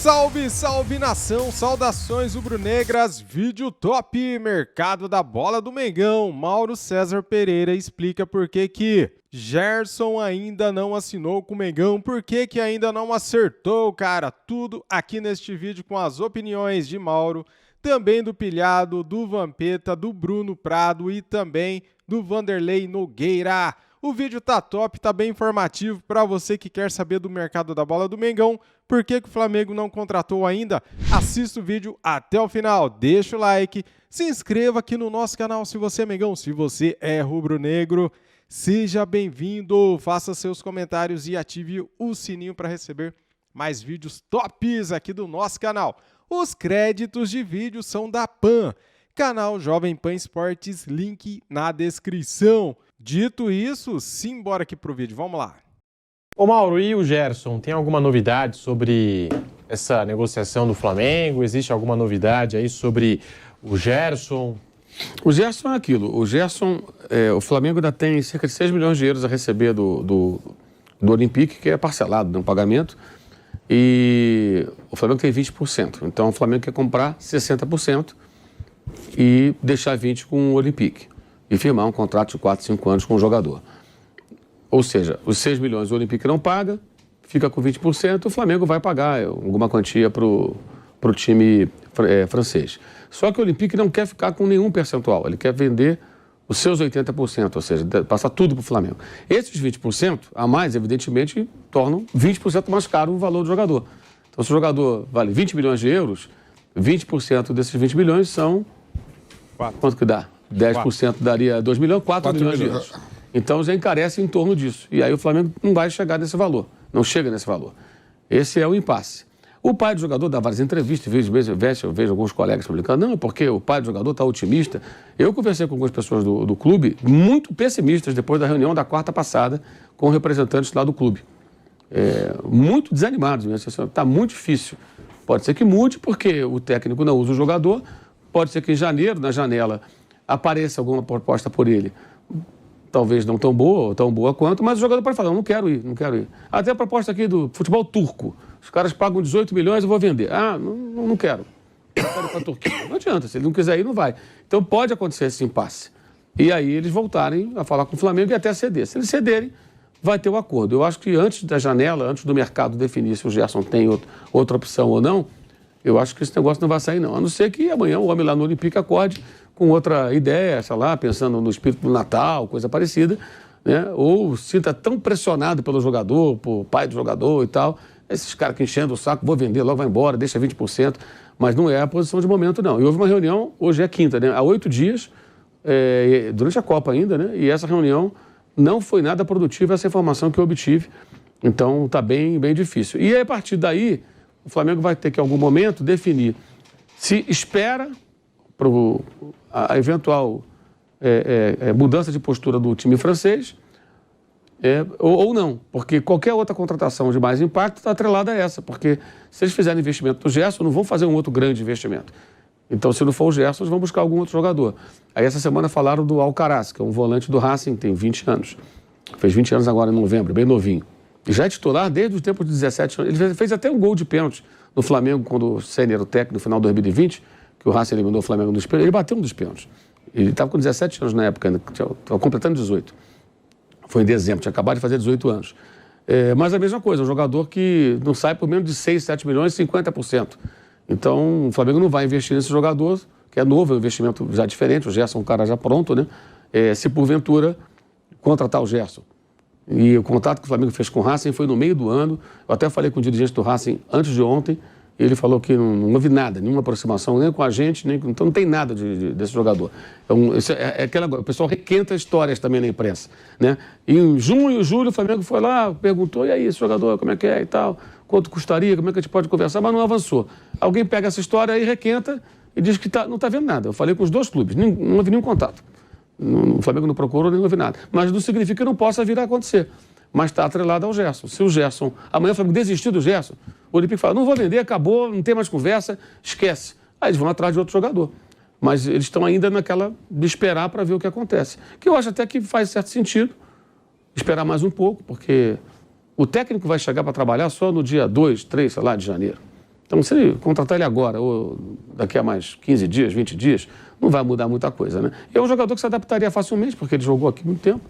Salve, salve nação, saudações rubro-negras, vídeo top, mercado da bola do Mengão. Mauro César Pereira explica por que Gerson ainda não assinou com o Mengão, por que ainda não acertou, cara. Tudo aqui neste vídeo com as opiniões de Mauro, também do Pilhado, do Vampeta, do Bruno Prado e também do Vanderlei Nogueira. O vídeo tá top, tá bem informativo para você que quer saber do mercado da bola do Mengão. Por que o Flamengo não contratou ainda? Assista o vídeo até o final, deixa o like, se inscreva aqui no nosso canal se você é Mengão, se você é rubro-negro. Seja bem-vindo, faça seus comentários e ative o sininho para receber mais vídeos tops aqui do nosso canal. Os créditos de vídeo são da PAN, canal Jovem Pan Esportes, link na descrição. Dito isso, simbora aqui pro vídeo, vamos lá. Ô Mauro, e o Gerson, tem alguma novidade sobre essa negociação do Flamengo? Existe alguma novidade aí sobre o Gerson? O Gerson é aquilo, o Flamengo ainda tem cerca de 6 milhões de euros a receber do Olympique, que é parcelado no pagamento, e o Flamengo tem 20%, então o Flamengo quer comprar 60% e deixar 20% com o Olympique, e firmar um contrato de 4, 5 anos com o jogador. Ou seja, os 6 milhões o Olympique não paga, fica com 20%, o Flamengo vai pagar alguma quantia para o time francês. Só que o Olympique não quer ficar com nenhum percentual, ele quer vender os seus 80%, ou seja, passar tudo para o Flamengo. Esses 20% a mais, evidentemente, tornam 20% mais caro o valor do jogador. Então, se o jogador vale 20 milhões de euros, 20% desses 20 milhões são... Quanto que dá? 10% daria 2 milhões, 4 milhões de euros. Então já encarece em torno disso. E aí o Flamengo não vai chegar nesse valor. Não chega nesse valor. Esse é o impasse. O pai do jogador dá várias entrevistas, eu vejo alguns colegas publicando, não, é porque o pai do jogador está otimista. Eu conversei com algumas pessoas do clube, muito pessimistas, depois da reunião da quarta passada, com representantes lá do clube. Muito desanimados, está muito difícil. Pode ser que mude, porque o técnico não usa o jogador, pode ser que em janeiro, na janela, apareça alguma proposta por ele. Talvez não tão boa, ou tão boa quanto, mas o jogador pode falar, não quero ir. Até a proposta aqui do futebol turco. Os caras pagam 18 milhões, eu vou vender. Não quero. Eu quero ir para a Turquia. Não adianta, se ele não quiser ir, não vai. Então pode acontecer esse impasse. E aí eles voltarem a falar com o Flamengo e até ceder. Se eles cederem, vai ter o acordo. Eu acho que antes da janela, antes do mercado definir se o Gerson tem outra opção ou não, eu acho que esse negócio não vai sair, não. A não ser que amanhã o homem lá no Olympique acorde com outra ideia, sei lá, pensando no espírito do Natal, coisa parecida, né? Ou sinta tão pressionado pelo jogador, por pai do jogador e tal. Esses caras que enchendo o saco, vou vender, logo vai embora, deixa 20%. Mas não é a posição de momento, não. E houve uma reunião, hoje é quinta, né? Há 8 dias, durante a Copa ainda, né? E essa reunião não foi nada produtiva, essa informação que eu obtive. Então está bem difícil. E aí, a partir daí, o Flamengo vai ter que, em algum momento, definir se espera para a eventual mudança de postura do time francês ou não, porque qualquer outra contratação de mais impacto está atrelada a essa, porque se eles fizerem investimento no Gerson, não vão fazer um outro grande investimento. Então, se não for o Gerson, eles vão buscar algum outro jogador. Aí, essa semana falaram do Alcaraz, que é um volante do Racing, tem 20 anos. Fez 20 anos agora em novembro, bem novinho. E já é titular desde os tempos de 17 anos. Ele fez até um gol de pênalti no Flamengo, quando o Ceni era o técnico no final de 2020, que o Racing eliminou o Flamengo nos pênaltis. Ele bateu um dos pênaltis. Ele estava com 17 anos na época, estava completando 18. Foi em dezembro, tinha acabado de fazer 18 anos. Mas a mesma coisa, um jogador que não sai por menos de 6, 7 milhões, 50%. Então, o Flamengo não vai investir nesse jogador, que é novo, é um investimento já diferente, o Gerson é um cara já pronto, né? Se porventura contratar o Gerson. E o contato que o Flamengo fez com o Racing foi no meio do ano. Eu até falei com o dirigente do Racing antes de ontem, e ele falou que não houve nada, nenhuma aproximação, nem com a gente, então não tem nada desse jogador. Então, o pessoal requenta histórias também na imprensa, né? Em junho, julho, o Flamengo foi lá, perguntou, e aí, esse jogador, como é que é e tal? Quanto custaria, como é que a gente pode conversar? Mas não avançou. Alguém pega essa história e requenta e diz que não está vendo nada. Eu falei com os dois clubes, não houve nenhum contato. O Flamengo não procurou, nem houve nada. Mas não significa que não possa vir a acontecer. Mas está atrelado ao Gerson. Se o Gerson, amanhã o Flamengo desistir do Gerson, o Olympique fala, não vou vender, acabou, não tem mais conversa, esquece. Aí eles vão atrás de outro jogador. Mas eles estão ainda naquela de esperar para ver o que acontece. Que eu acho até que faz certo sentido esperar mais um pouco, porque o técnico vai chegar para trabalhar só no dia 2, 3, sei lá, de janeiro. Então, se ele contratar ele agora, ou daqui a mais 15 dias, 20 dias, não vai mudar muita coisa, né? E é um jogador que se adaptaria facilmente, porque ele jogou aqui muito tempo,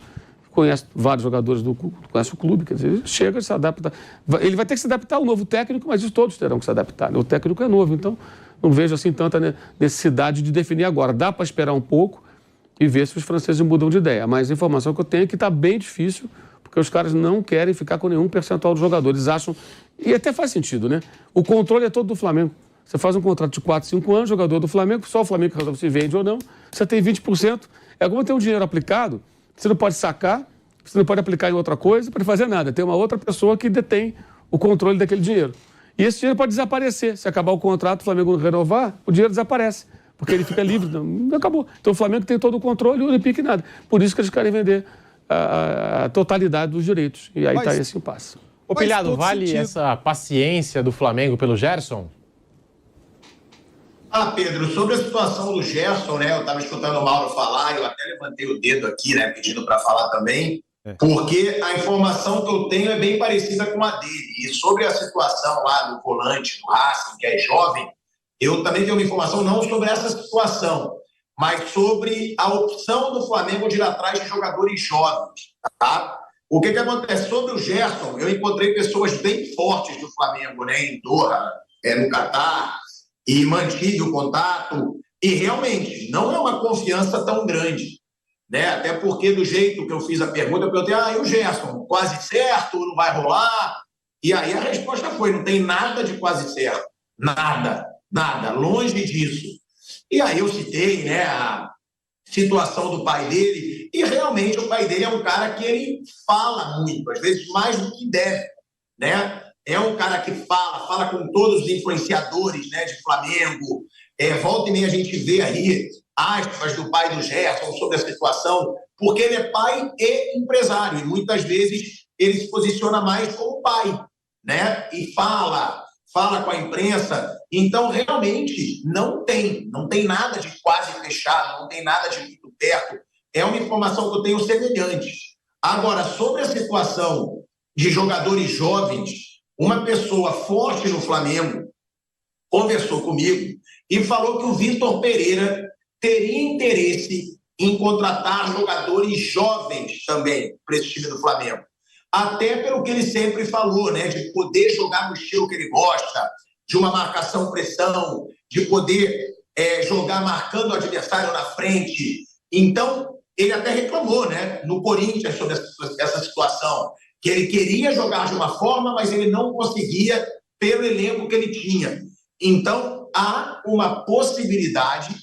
conhece vários jogadores conhece o clube, quer dizer, ele chega, se adapta. Ele vai ter que se adaptar ao novo técnico, mas isso todos terão que se adaptar, né? O técnico é novo, então não vejo assim tanta necessidade de definir agora. Dá para esperar um pouco e ver se os franceses mudam de ideia. Mas a informação que eu tenho é que está bem difícil, porque os caras não querem ficar com nenhum percentual dos jogadores. Acham, e até faz sentido, né? O controle é todo do Flamengo. Você faz um contrato de 4, 5 anos, jogador do Flamengo, só o Flamengo resolve se vende ou não, você tem 20%. É como ter um dinheiro aplicado, você não pode sacar, você não pode aplicar em outra coisa, não pode fazer nada. Tem uma outra pessoa que detém o controle daquele dinheiro. E esse dinheiro pode desaparecer. Se acabar o contrato, o Flamengo não renovar, o dinheiro desaparece. Porque ele fica livre, não acabou. Então o Flamengo tem todo o controle e o Olympique nada. Por isso que eles querem vender a totalidade dos direitos. E aí está esse impasse. Ô, Pilhado, vale essa paciência do Flamengo pelo Gerson? Pedro, sobre a situação do Gerson, né? Eu estava escutando o Mauro falar, eu até levantei o dedo aqui, né? Pedindo para falar também, porque a informação que eu tenho é bem parecida com a dele. E sobre a situação lá do volante, do Racing, que é jovem, eu também tenho uma informação não sobre essa situação, mas sobre a opção do Flamengo de ir atrás de jogadores jovens, tá? O que acontece? Sobre o Gerson, eu encontrei pessoas bem fortes do Flamengo, né? Em Doha, no Catar, e mantive o contato, e realmente não é uma confiança tão grande, né? Até porque do jeito que eu fiz a pergunta, eu perguntei, e o Gerson, quase certo, não vai rolar? E aí a resposta foi, não tem nada de quase certo, nada, longe disso. E aí eu citei, né, a situação do pai dele, e realmente o pai dele é um cara que ele fala muito, às vezes mais do que deve, né? É um cara que fala com todos os influenciadores, né, de Flamengo. Volta e meia a gente vê aí aspas do pai do Gerson sobre a situação, porque ele é pai e empresário, e muitas vezes ele se posiciona mais como pai, né? E fala com a imprensa. Então, realmente, não tem nada de quase fechado, não tem nada de muito perto. É uma informação que eu tenho semelhante. Agora, sobre a situação de jogadores jovens, uma pessoa forte no Flamengo conversou comigo e falou que o Vitor Pereira teria interesse em contratar jogadores jovens também para esse time do Flamengo. Até pelo que ele sempre falou, né, de poder jogar no estilo que ele gosta, de uma marcação-pressão, de poder jogar marcando o adversário na frente. Então, ele até reclamou, né, no Corinthians sobre essa situação, que ele queria jogar de uma forma, mas ele não conseguia pelo elenco que ele tinha. Então, há uma possibilidade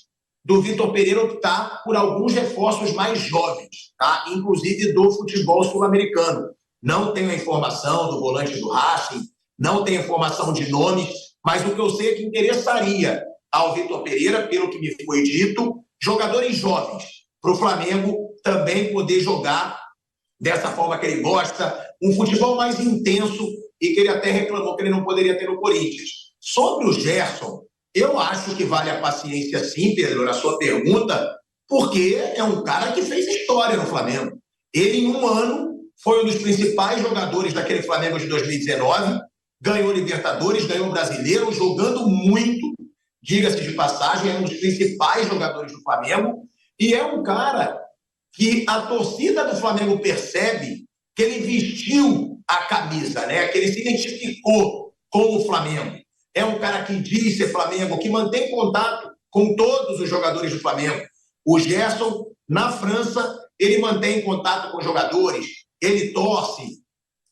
do Vitor Pereira optar por alguns reforços mais jovens, tá? Inclusive do futebol sul-americano. Não tenho a informação do volante do Racing, não tenho informação de nomes, mas o que eu sei é que interessaria ao Vitor Pereira, pelo que me foi dito, jogadores jovens, para o Flamengo também poder jogar dessa forma que ele gosta, um futebol mais intenso, e que ele até reclamou que ele não poderia ter no Corinthians. Sobre o Gerson, eu acho que vale a paciência sim, Pedro, na sua pergunta, porque é um cara que fez história no Flamengo. Ele, em um ano, foi um dos principais jogadores daquele Flamengo de 2019, ganhou Libertadores, ganhou Brasileiro, jogando muito, diga-se de passagem, é um dos principais jogadores do Flamengo, e é um cara que a torcida do Flamengo percebe que ele vestiu a camisa, né? Que ele se identificou com o Flamengo. É um cara que diz ser Flamengo, que mantém contato com todos os jogadores do Flamengo. O Gerson, na França, ele mantém contato com os jogadores, ele torce,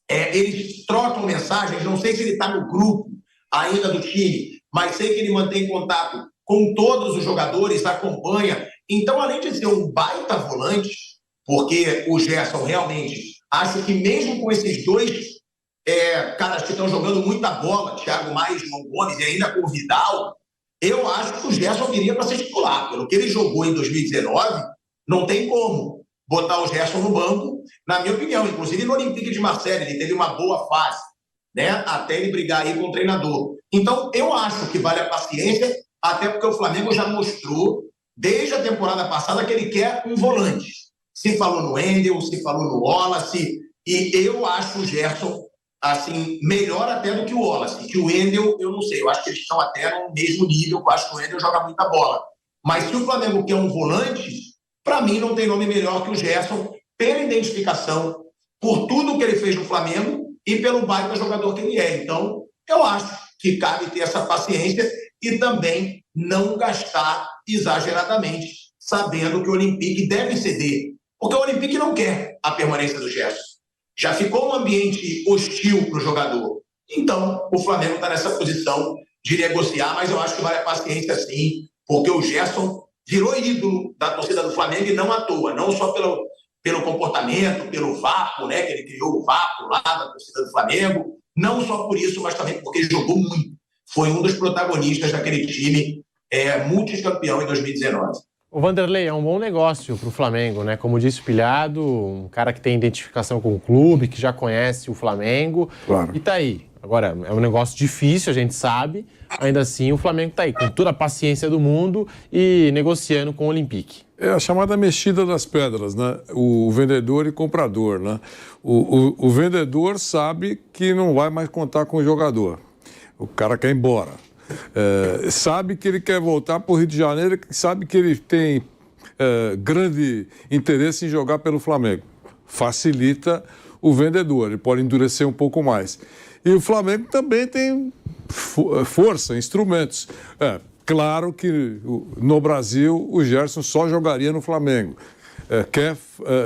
eles trocam mensagens, não sei se ele está no grupo ainda do time, mas sei que ele mantém contato com todos os jogadores, acompanha. Então, além de ser um baita volante, porque o Gerson realmente, acho que mesmo com esses dois caras que estão jogando muita bola, Thiago Maia e João Gomes, e ainda com o Vidal, eu acho que o Gerson viria para ser titular. Pelo que ele jogou em 2019, não tem como botar o Gerson no banco, na minha opinião. Inclusive no Olympique de Marseille, ele teve uma boa fase, né? Até ele brigar aí com o treinador. Então, eu acho que vale a paciência, até porque o Flamengo já mostrou, desde a temporada passada, que ele quer um volante. Se falou no Wendel, se falou no Wallace, e eu acho o Gerson assim, melhor até do que o Wallace, que o Wendel, eu não sei, eu acho que eles estão até no mesmo nível, eu acho que o Wendel joga muita bola. Mas se o Flamengo quer um volante, para mim não tem nome melhor que o Gerson, pela identificação, por tudo que ele fez no Flamengo e pelo baita jogador que ele é. Então, eu acho que cabe ter essa paciência e também não gastar exageradamente, sabendo que o Olympique deve ceder. Porque o Olympique não quer a permanência do Gerson. Já ficou um ambiente hostil para o jogador. Então, o Flamengo está nessa posição de negociar, mas eu acho que vale a paciência sim, porque o Gerson virou ídolo da torcida do Flamengo e não à toa, não só pelo comportamento, pelo vapo, né, que ele criou o vapo lá da torcida do Flamengo, não só por isso, mas também porque jogou muito. Foi um dos protagonistas daquele time multicampeão em 2019. O Vanderlei, é um bom negócio para o Flamengo, né? Como disse o Pilhado, um cara que tem identificação com o clube, que já conhece o Flamengo. Claro. E tá aí. Agora, é um negócio difícil, a gente sabe. Ainda assim, o Flamengo tá aí, com toda a paciência do mundo e negociando com o Olympique. É a chamada mexida das pedras, né? O vendedor e comprador, né? O vendedor sabe que não vai mais contar com o jogador. O cara quer ir embora. Sabe que ele quer voltar para o Rio de Janeiro, sabe que ele tem grande interesse em jogar pelo Flamengo. Facilita o vendedor, ele pode endurecer um pouco mais. E o Flamengo também tem força, instrumentos. Claro que no Brasil o Gerson só jogaria no Flamengo. Quer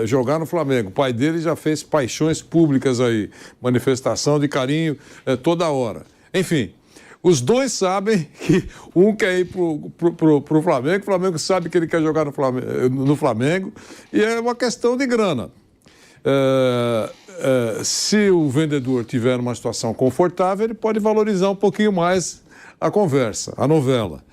jogar no Flamengo. O pai dele já fez paixões públicas aí, manifestação de carinho toda hora. Enfim, os dois sabem que um quer ir pro Flamengo, o Flamengo sabe que ele quer jogar no Flamengo, e é uma questão de grana. Se o vendedor tiver uma situação confortável, ele pode valorizar um pouquinho mais a conversa, a novela.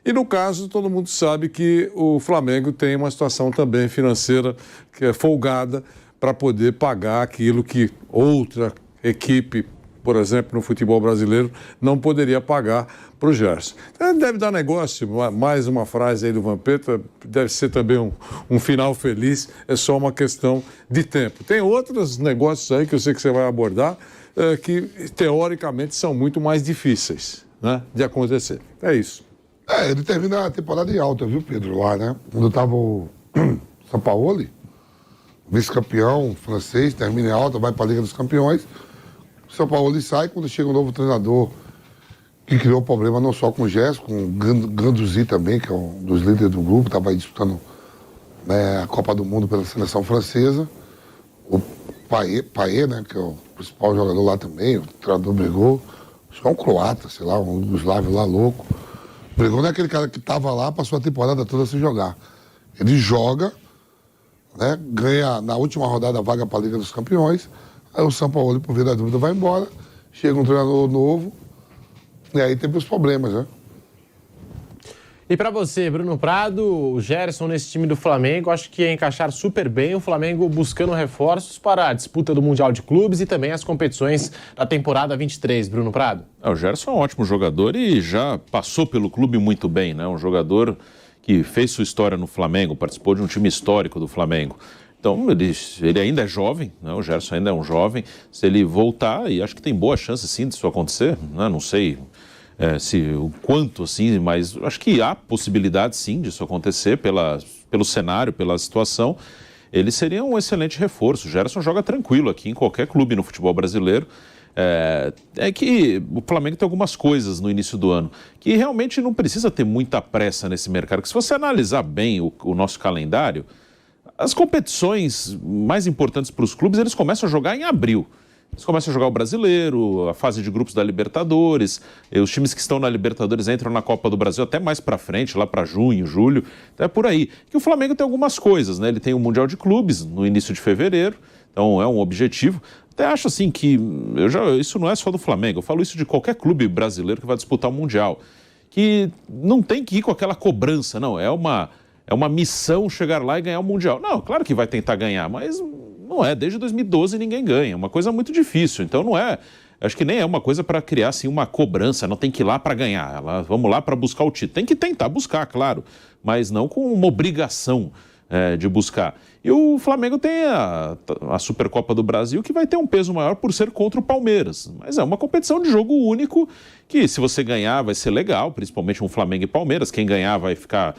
E no caso, todo mundo sabe que o Flamengo tem uma situação também financeira que é folgada para poder pagar aquilo que outra equipe, por exemplo, no futebol brasileiro, não poderia pagar para o Gerson. Então, deve dar negócio, mais uma frase aí do Vampeta, deve ser também um final feliz, é só uma questão de tempo. Tem outros negócios aí que eu sei que você vai abordar, que teoricamente são muito mais difíceis, né, de acontecer. É isso. Ele termina a temporada em alta, viu, Pedro, lá, né? Quando estava o Sampaoli, vice-campeão francês, termina em alta, vai para a Liga dos Campeões. O Sampaoli sai, quando chega um novo treinador que criou problema não só com o Gerson, com o Guendouzi também, que é um dos líderes do grupo, estava aí disputando a Copa do Mundo pela seleção francesa. O Payet, né, que é o principal jogador lá também, o treinador brigou. Acho que é um croata, sei lá, um Yugoslávio lá louco. Brigou não é aquele cara que estava lá, passou a temporada toda sem jogar. Ele joga, né, ganha na última rodada a vaga para a Liga dos Campeões. Aí o Sampaoli, por via da dúvida, vai embora. Chega um treinador novo. E aí tem os problemas, né? E para você, Bruno Prado, o Gerson nesse time do Flamengo, acho que ia encaixar super bem o Flamengo buscando reforços para a disputa do Mundial de Clubes e também as competições da temporada 23, Bruno Prado. O Gerson é um ótimo jogador e já passou pelo clube muito bem, né? Um jogador que fez sua história no Flamengo, participou de um time histórico do Flamengo. Então, ele ainda é jovem, né? O Gerson ainda é um jovem. Se ele voltar, e acho que tem boa chance, sim, disso acontecer, né? Não sei o quanto, assim, mas acho que há possibilidade, sim, disso acontecer pelo cenário, pela situação. Ele seria um excelente reforço. O Gerson joga tranquilo aqui em qualquer clube no futebol brasileiro. É que o Flamengo tem algumas coisas no início do ano que realmente não precisa ter muita pressa nesse mercado. Porque se você analisar bem o nosso calendário, as competições mais importantes para os clubes, eles começam a jogar em abril. Eles começam a jogar o Brasileiro, a fase de grupos da Libertadores. Os times que estão na Libertadores entram na Copa do Brasil até mais para frente, lá para junho, julho. Então é por aí. Que o Flamengo tem algumas coisas, né? Ele tem o Mundial de Clubes no início de fevereiro, então é um objetivo. Até acho assim que, isso não é só do Flamengo, eu falo isso de qualquer clube brasileiro que vai disputar o Mundial. Que não tem que ir com aquela cobrança, não. É uma missão chegar lá e ganhar o Mundial. Não, claro que vai tentar ganhar, mas não é. Desde 2012 ninguém ganha. É uma coisa muito difícil. Então não é. Acho que nem é uma coisa para criar assim, uma cobrança. Não tem que ir lá para ganhar. Vamos lá para buscar o título. Tem que tentar buscar, claro, mas não com uma obrigação de buscar. E o Flamengo tem a Supercopa do Brasil, que vai ter um peso maior por ser contra o Palmeiras. Mas é uma competição de jogo único que, se você ganhar, vai ser legal, principalmente um Flamengo e Palmeiras. Quem ganhar vai ficar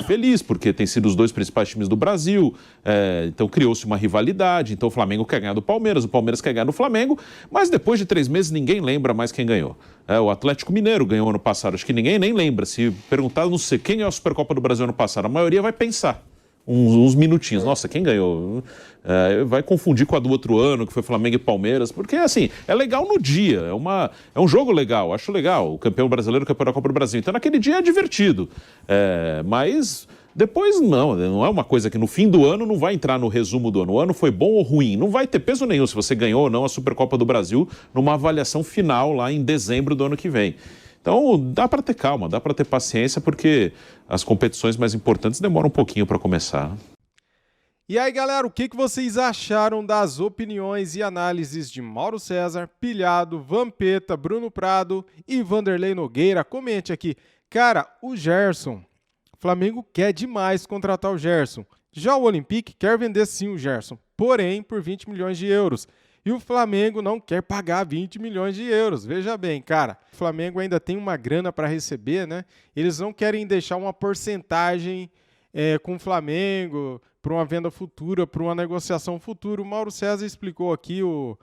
feliz, porque tem sido os dois principais times do Brasil. Então criou-se uma rivalidade. Então o Flamengo quer ganhar do Palmeiras, o Palmeiras quer ganhar do Flamengo. Mas depois de 3 meses, ninguém lembra mais quem ganhou. O Atlético Mineiro ganhou ano passado. Acho que ninguém nem lembra. Se perguntar, não sei, quem é a Supercopa do Brasil ano passado? A maioria vai pensar. Uns minutinhos. Nossa, quem ganhou? Vai confundir com a do outro ano, que foi Flamengo e Palmeiras, porque, assim, é legal no dia, é um jogo legal, acho legal, o campeão brasileiro, o campeão da Copa do Brasil. Então, naquele dia é divertido. Mas depois, não é uma coisa que no fim do ano não vai entrar no resumo do ano. O ano foi bom ou ruim? Não vai ter peso nenhum se você ganhou ou não a Supercopa do Brasil numa avaliação final lá em dezembro do ano que vem. Então, dá para ter calma, dá para ter paciência, porque as competições mais importantes demoram um pouquinho para começar. E aí, galera, o que vocês acharam das opiniões e análises de Mauro César, Pilhado, Vampeta, Bruno Prado e Vanderlei Nogueira? Comente aqui. Cara, o Gerson, o Flamengo quer demais contratar o Gerson. Já o Olympique quer vender sim o Gerson, porém por 20 milhões de euros. E o Flamengo não quer pagar 20 milhões de euros. Veja bem, cara, o Flamengo ainda tem uma grana para receber, né? Eles não querem deixar uma porcentagem com o Flamengo para uma venda futura, para uma negociação futura. O Mauro César explicou aqui, o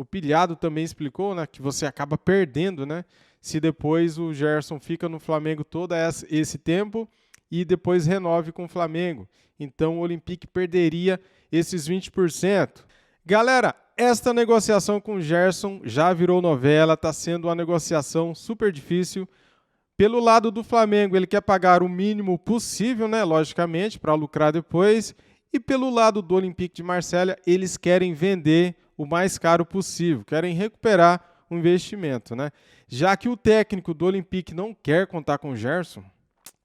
Pilhado também explicou, né? Que você acaba perdendo, né? Se depois o Gerson fica no Flamengo todo esse tempo e depois renove com o Flamengo. Então o Olympique perderia esses 20%. Galera, esta negociação com o Gerson já virou novela, está sendo uma negociação super difícil. Pelo lado do Flamengo, ele quer pagar o mínimo possível, né, logicamente, para lucrar depois. E pelo lado do Olympique de Marselha, eles querem vender o mais caro possível, querem recuperar o investimento, né? Já que o técnico do Olympique não quer contar com o Gerson,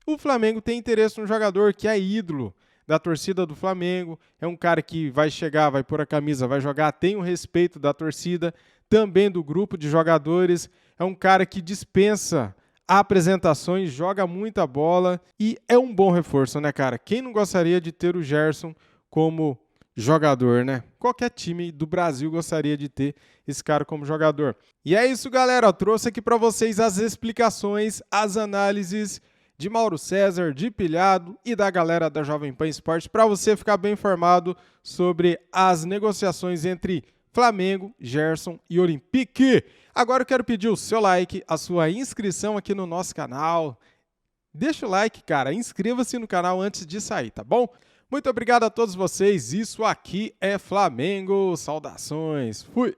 o Flamengo tem interesse no jogador que é ídolo da torcida do Flamengo, é um cara que vai chegar, vai pôr a camisa, vai jogar, tem o respeito da torcida, também do grupo de jogadores, é um cara que dispensa apresentações, joga muita bola e é um bom reforço, né, cara? Quem não gostaria de ter o Gerson como jogador, né? Qualquer time do Brasil gostaria de ter esse cara como jogador. E é isso, galera, eu trouxe aqui para vocês as explicações, as análises de Mauro César, de Pilhado e da galera da Jovem Pan Esportes para você ficar bem informado sobre as negociações entre Flamengo, Gerson e Olympique. Agora eu quero pedir o seu like, a sua inscrição aqui no nosso canal. Deixa o like, cara, inscreva-se no canal antes de sair, tá bom? Muito obrigado a todos vocês, isso aqui é Flamengo, saudações, fui!